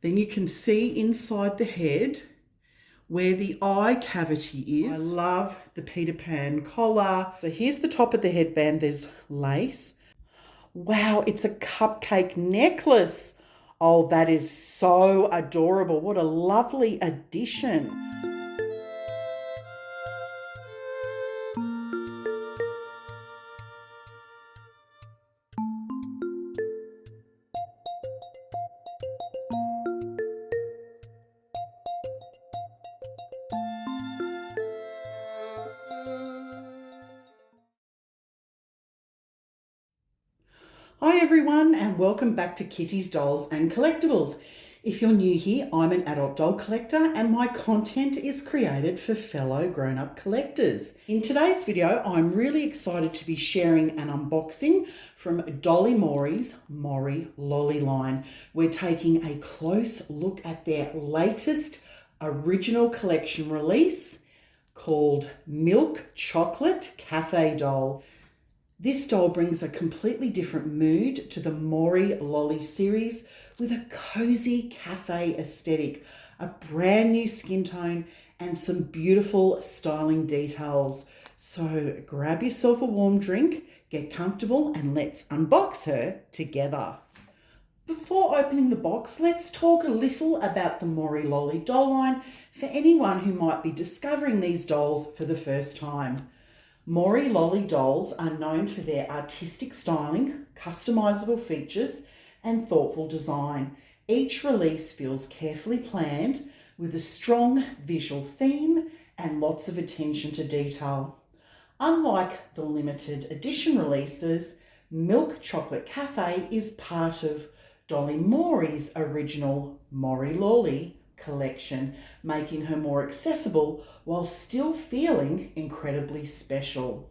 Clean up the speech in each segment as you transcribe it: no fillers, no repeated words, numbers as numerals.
Then you can see inside the head where the eye cavity is. I love the Peter Pan collar. So here's the top of the headband. There's lace. Wow, it's a cupcake necklace. Oh, that is so adorable. What a lovely addition. Hi everyone, and welcome back to Kitty's Dolls and Collectibles. If you're new here, I'm an adult doll collector and my content is created for fellow grown-up collectors. In today's video, I'm really excited to be sharing an unboxing from Dolly Mori's Mori Lolli line. We're taking a close look at their latest original collection release called Milk Chocolate Cafe Doll. This doll brings a completely different mood to the Mori Lolli series with a cozy cafe aesthetic, a brand new skin tone, and some beautiful styling details. So grab yourself a warm drink, get comfortable, and let's unbox her together. Before opening the box, let's talk a little about the Mori Lolli doll line for anyone who might be discovering these dolls for the first time. Mori Lolli dolls are known for their artistic styling, customizable features, and thoughtful design. Each release feels carefully planned with a strong visual theme and lots of attention to detail. Unlike the limited edition releases, Milk Chocolate Cafe is part of Dolly Mori's original Mori Lolli collection, making her more accessible while still feeling incredibly special.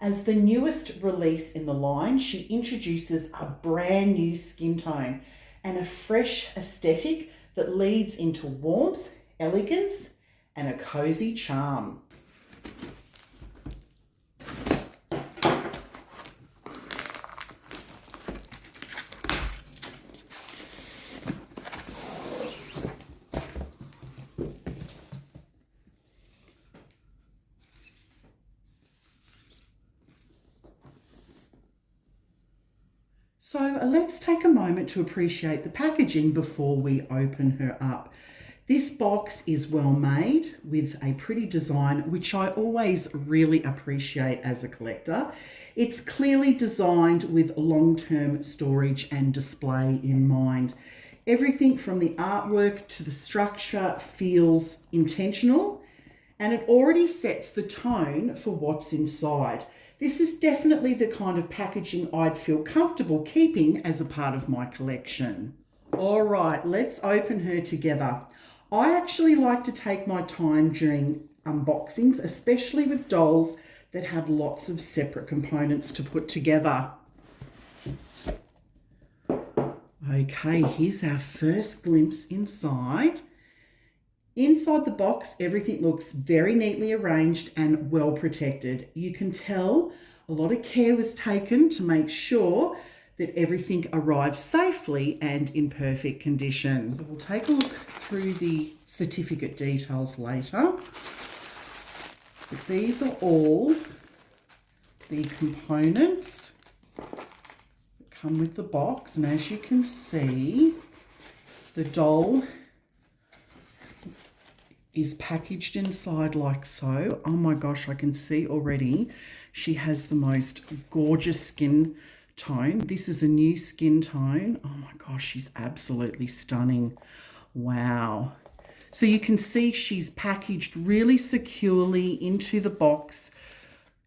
As the newest release in the line, she introduces a brand new skin tone and a fresh aesthetic that leads into warmth, elegance, and a cozy charm. So let's take a moment to appreciate the packaging before we open her up. This box is well made with a pretty design, which I always really appreciate as a collector. It's clearly designed with long-term storage and display in mind. Everything from the artwork to the structure feels intentional, and it already sets the tone for what's inside. This is definitely the kind of packaging I'd feel comfortable keeping as a part of my collection. All right, let's open her together. I actually like to take my time during unboxings, especially with dolls that have lots of separate components to put together. Okay, here's our first glimpse inside. Inside the box, everything looks very neatly arranged and well protected. You can tell a lot of care was taken to make sure that everything arrives safely and in perfect condition. So we'll take a look through the certificate details later. But these are all the components that come with the box. And as you can see, the doll is packaged inside like so. Oh my gosh, I can see already she has the most gorgeous skin tone. This is a new skin tone. Oh my gosh, she's absolutely stunning. Wow. So you can see she's packaged really securely into the box,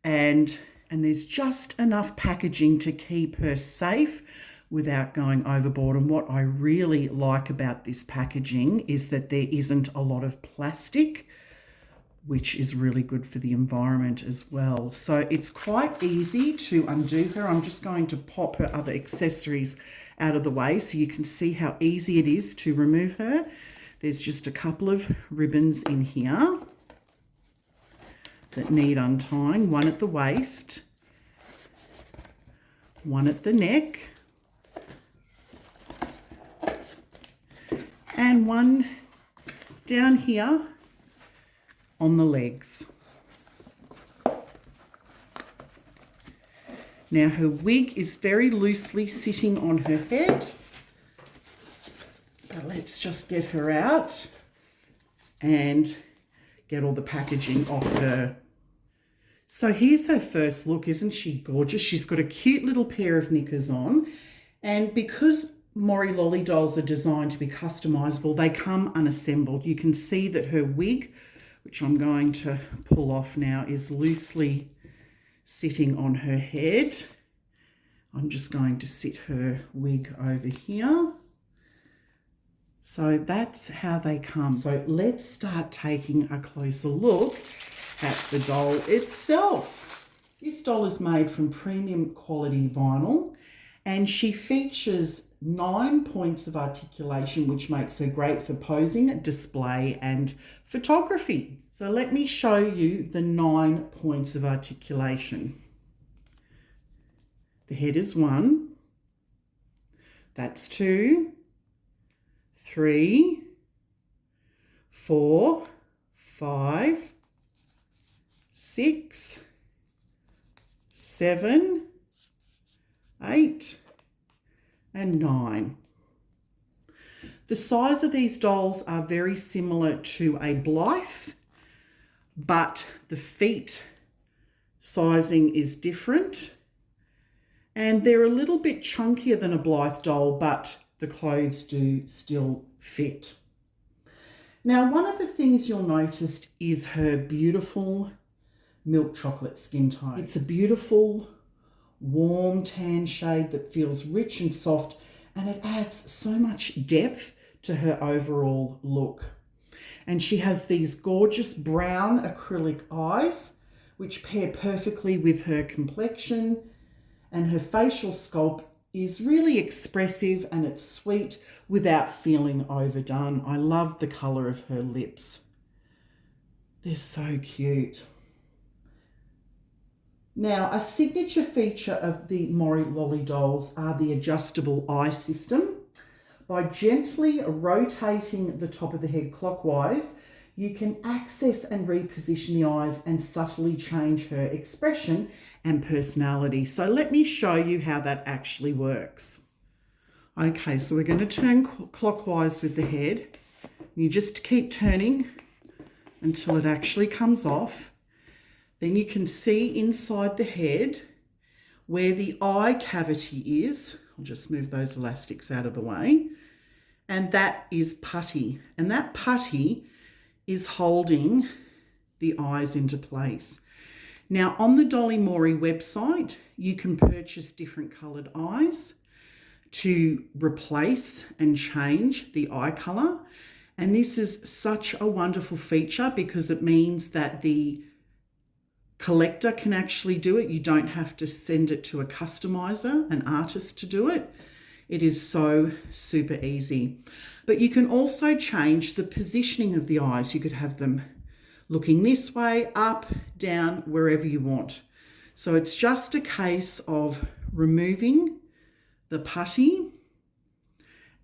and there's just enough packaging to keep her safe without going overboard. And what I really like about this packaging is that there isn't a lot of plastic, which is really good for the environment as well. So it's quite easy to undo her. I'm just going to pop her other accessories out of the way so you can see how easy it is to remove her. There's just a couple of ribbons in here that need untying, one at the waist, one at the neck, and one down here on the legs. Now her wig is very loosely sitting on her head, but let's just get her out and get all the packaging off her. So here's her first look. Isn't she gorgeous? She's got a cute little pair of knickers on, and because Mori Lolli dolls are designed to be customizable, they come unassembled. You can see that her wig, which I'm going to pull off now, is loosely sitting on her head. I'm just going to sit her wig over here. So that's how they come. So let's start taking a closer look at the doll itself. This doll is made from premium quality vinyl, and she features 9 points of articulation, which makes her great for posing, display and photography. So let me show you the 9 points of articulation. The head is 1, that's 2, 3, 4, 5, 6, 7, 8, and 9. The size of these dolls are very similar to a Blythe, but the feet sizing is different, and they're a little bit chunkier than a Blythe doll, but the clothes do still fit. Now, one of the things you'll notice is her beautiful milk chocolate skin tone. It's a beautiful, warm tan shade that feels rich and soft, and it adds so much depth to her overall look. And she has these gorgeous brown acrylic eyes, which pair perfectly with her complexion, and her facial sculpt is really expressive and it's sweet without feeling overdone. I love the colour of her lips. They're so cute. Now, a signature feature of the Mori Lolli dolls are the adjustable eye system. By gently rotating the top of the head clockwise, you can access and reposition the eyes and subtly change her expression and personality. So let me show you how that actually works. Okay, so we're going to turn clockwise with the head. You just keep turning until it actually comes off. Then you can see inside the head where the eye cavity is. I'll just move those elastics out of the way. And that is putty. And that putty is holding the eyes into place. Now, on the Dolly Mori website, you can purchase different coloured eyes to replace and change the eye colour. And this is such a wonderful feature because it means that the collector can actually do it. You don't have to send it to a customizer, an artist to do it. It is so super easy. But you can also change the positioning of the eyes. You could have them looking this way, up, down, wherever you want. So it's just a case of removing the putty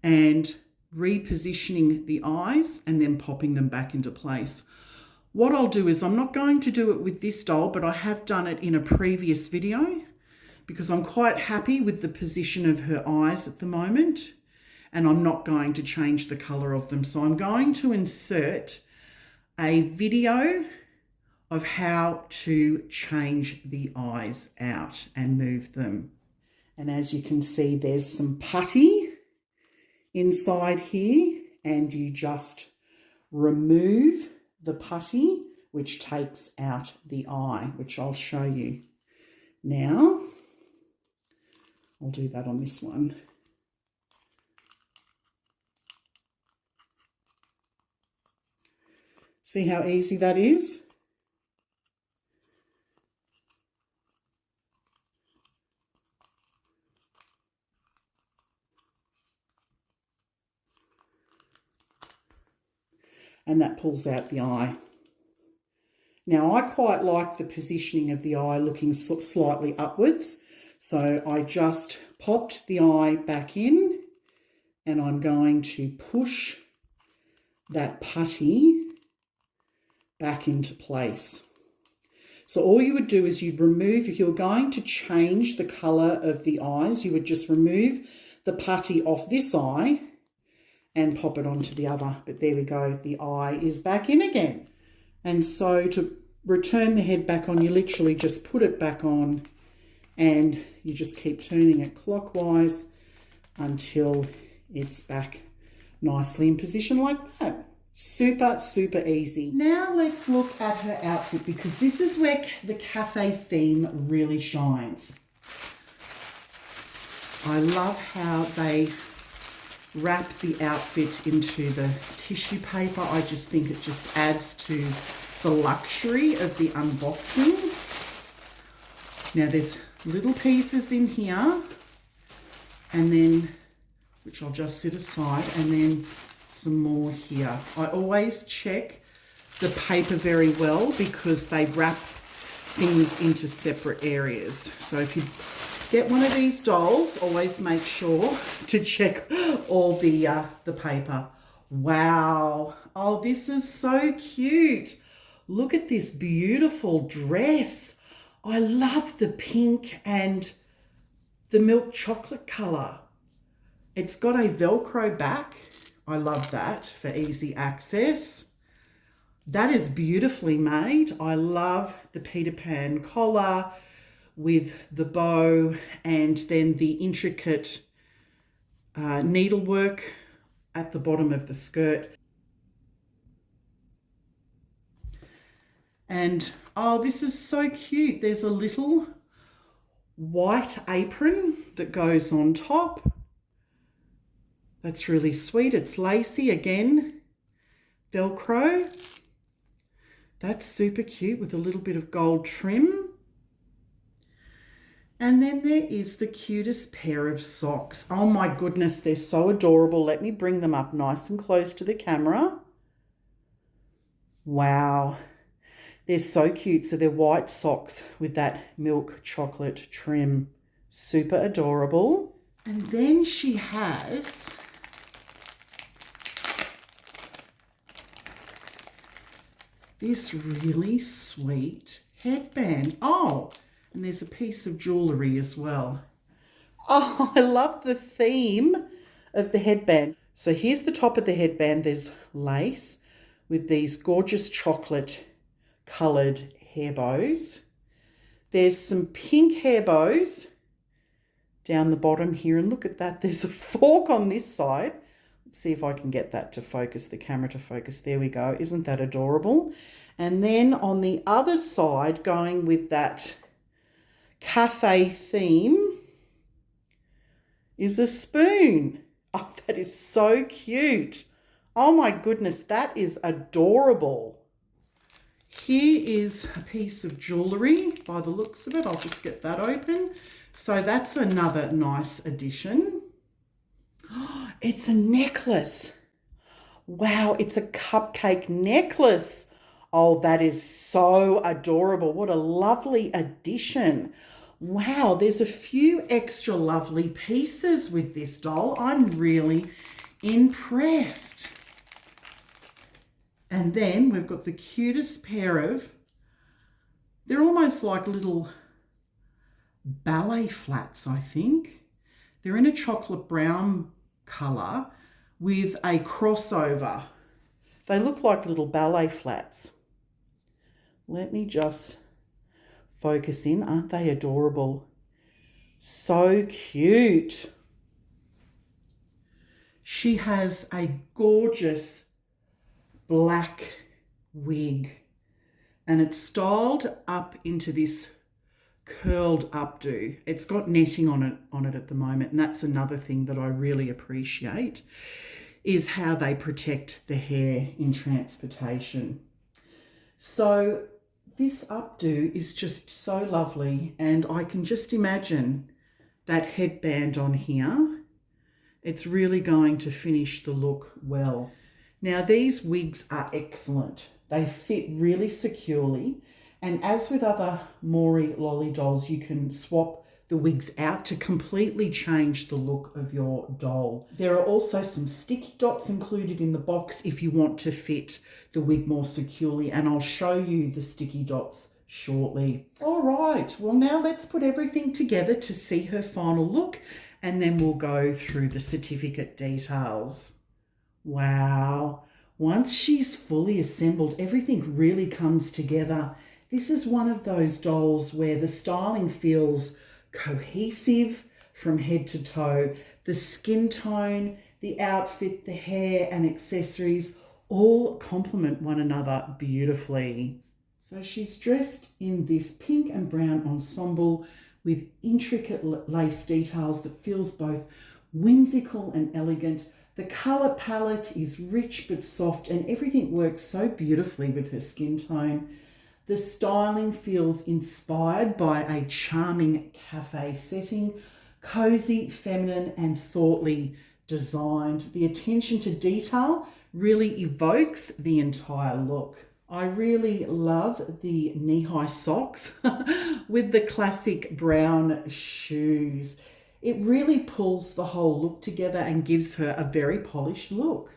and repositioning the eyes and then popping them back into place. What I'll do is, I'm not going to do it with this doll, but I have done it in a previous video because I'm quite happy with the position of her eyes at the moment, and I'm not going to change the colour of them. So I'm going to insert a video of how to change the eyes out and move them. And as you can see, there's some putty inside here, and you just remove the putty, which takes out the eye, which I'll show you now. I'll do that on this one. See how easy that is? And that pulls out the eye. Now, I quite like the positioning of the eye looking slightly upwards. So I just popped the eye back in, and I'm going to push that putty back into place. So all you would do is you'd remove, if you're going to change the colour of the eyes, you would just remove the putty off this eye and pop it onto the other. But there we go, the eye is back in again. And so to return the head back on, you literally just put it back on and you just keep turning it clockwise until it's back nicely in position like that. Super, super easy. Now let's look at her outfit, because this is where the cafe theme really shines. I love how they wrap the outfit into the tissue paper. I just think it just adds to the luxury of the unboxing. Now there's little pieces in here, and then, which I'll just sit aside, and then some more here. I always check the paper very well because they wrap things into separate areas. So if you get one of these dolls, always make sure to check all the paper. Wow. Oh, this is so cute. Look at this beautiful dress. I love the pink and the milk chocolate colour. It's got a Velcro back. I love that for easy access. That is beautifully made. I love the Peter Pan collar with the bow and then the intricate needlework at the bottom of the skirt. And oh, this is so cute. There's a little white apron that goes on top. That's really sweet. It's lacy again, Velcro. That's super cute with a little bit of gold trim. And then there is the cutest pair of socks. Oh my goodness, they're so adorable. Let me bring them up nice and close to the camera. Wow, they're so cute. So they're white socks with that milk chocolate trim. Super adorable. And then she has this really sweet headband. Oh, and there's a piece of jewellery as well. Oh, I love the theme of the headband. So here's the top of the headband. There's lace with these gorgeous chocolate coloured hair bows. There's some pink hair bows down the bottom here. And look at that. There's a fork on this side. Let's see if I can get that to focus, the camera to focus. There we go. Isn't that adorable? And then on the other side, going with that cafe theme, is a spoon. Oh, that is so cute. Oh my goodness, that is adorable. Here is a piece of jewellery by the looks of it. I'll just get that open. So that's another nice addition. Oh, it's a necklace. Wow, it's a cupcake necklace. Oh, that is so adorable. What a lovely addition. Wow, there's a few extra lovely pieces with this doll. I'm really impressed. And then we've got the cutest pair of, they're almost like little ballet flats, I think. They're in a chocolate brown colour with a crossover. They look like little ballet flats. Let me just focus in. Aren't they adorable? So cute. She has a gorgeous black wig and it's styled up into this curled updo. It's got netting on it at the moment, and that's another thing that I really appreciate, is how they protect the hair in transportation. So this updo is just so lovely, and I can just imagine that headband on here. It's really going to finish the look well. Now these wigs are excellent. They fit really securely, and as with other Mori Lolli dolls, you can swap the wigs out to completely change the look of your doll. There are also some sticky dots included in the box if you want to fit the wig more securely, and I'll show you the sticky dots shortly. All right, well now let's put everything together to see her final look, and then we'll go through the certificate details. Wow, once she's fully assembled, everything really comes together. This is one of those dolls where the styling feels cohesive from head to toe. The skin tone, the outfit, the hair and accessories all complement one another beautifully. So she's dressed in this pink and brown ensemble with intricate lace details that feels both whimsical and elegant. The colour palette is rich but soft, and everything works so beautifully with her skin tone. The styling feels inspired by a charming cafe setting, cozy, feminine and thoughtfully designed. The attention to detail really evokes the entire look. I really love the knee-high socks with the classic brown shoes. It really pulls the whole look together and gives her a very polished look.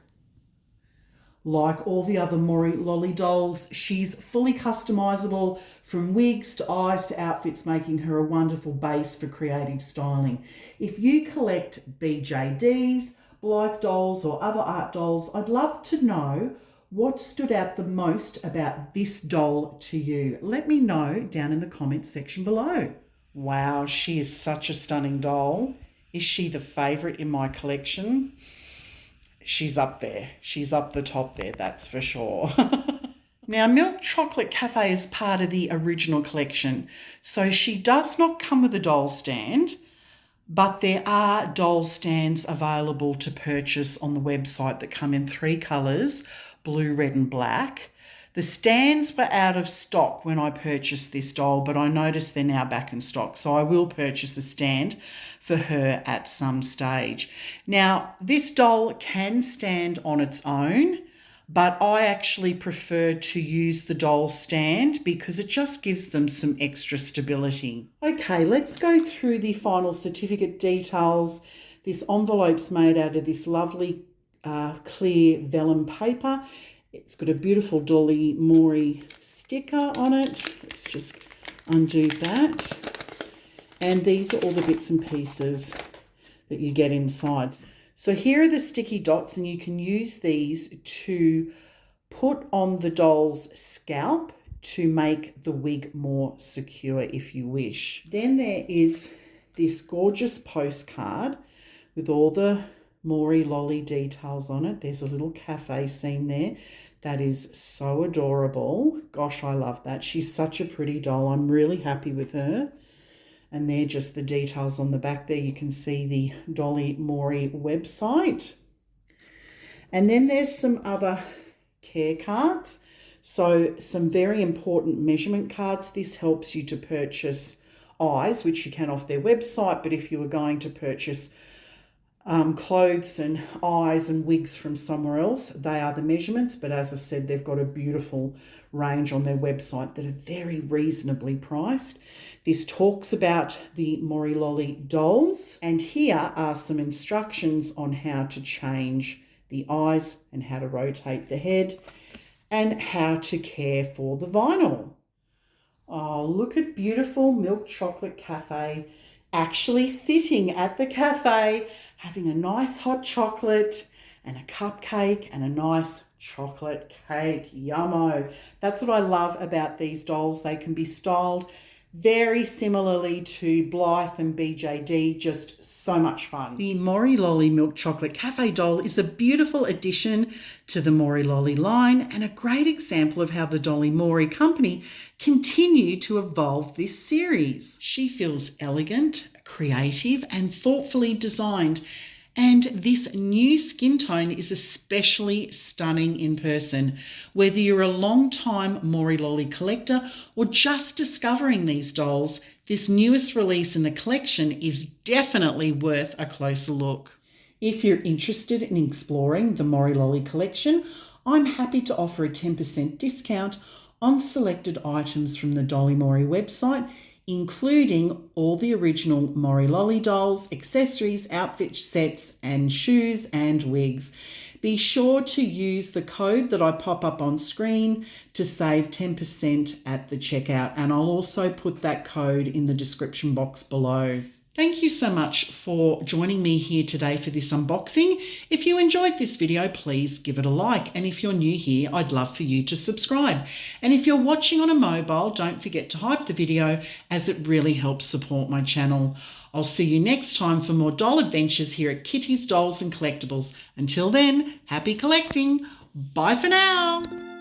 Like all the other Mori Lolli dolls, she's fully customizable from wigs to eyes to outfits, making her a wonderful base for creative styling. If you collect BJDs, Blythe dolls or other art dolls, I'd love to know what stood out the most about this doll to you. Let me know down in the comments section below. Wow, she is such a stunning doll. Is she the favourite in my collection? She's up there. She's up the top there, that's for sure. Now, Milk Chocolate Cafe is part of the original collection, so she does not come with a doll stand, but there are doll stands available to purchase on the website that come in 3 colours, blue, red and black. The stands were out of stock when I purchased this doll, but I noticed they're now back in stock, so I will purchase a stand for her at some stage. Now, this doll can stand on its own, but I actually prefer to use the doll stand because it just gives them some extra stability. Okay, let's go through the final certificate details. This envelope's made out of this lovely clear vellum paper. It's got a beautiful Dolly Mori sticker on it. Let's just undo that. And these are all the bits and pieces that you get inside. So here are the sticky dots, and you can use these to put on the doll's scalp to make the wig more secure if you wish. Then there is this gorgeous postcard with all the Mori Lolli details on it. There's a little cafe scene there. That is so adorable. Gosh, I love that. She's such a pretty doll. I'm really happy with her. And they're just the details on the back there. You can see the Dolly Mori website. And then there's some other care cards. So some very important measurement cards. This helps you to purchase eyes, which you can off their website. But if you were going to purchase clothes and eyes and wigs from somewhere else, they are the measurements. But as I said, they've got a beautiful range on their website that are very reasonably priced. This talks about the Mori Lolli dolls, and here are some instructions on how to change the eyes and how to rotate the head and how to care for the vinyl. Oh, look at beautiful Milk Chocolate Cafe actually sitting at the cafe having a nice hot chocolate and a cupcake and a nice chocolate cake. Yummo. That's what I love about these dolls. They can be styled very similarly to Blythe and BJD, just so much fun. The Mori Lolli Milk Chocolate Cafe doll is a beautiful addition to the Mori Lolli line and a great example of how the Dolly Mori company continue to evolve this series. She feels elegant, creative and thoughtfully designed, and this new skin tone is especially stunning in person. Whether you're a long-time Mori Lolli collector or just discovering these dolls, this newest release in the collection is definitely worth a closer look. If you're interested in exploring the Mori Lolli collection, I'm happy to offer a 10% discount on selected items from the Dolly Mori website including all the original Mori Lolli dolls, accessories, outfit sets, and shoes and wigs. Be sure to use the code that I pop up on screen to save 10% at the checkout, and I'll also put that code in the description box below. Thank you so much for joining me here today for this unboxing. If you enjoyed this video, please give it a like. And if you're new here, I'd love for you to subscribe. And if you're watching on a mobile, don't forget to hype the video, as it really helps support my channel. I'll see you next time for more doll adventures here at Kitty's Dolls and Collectibles. Until then, happy collecting. Bye for now.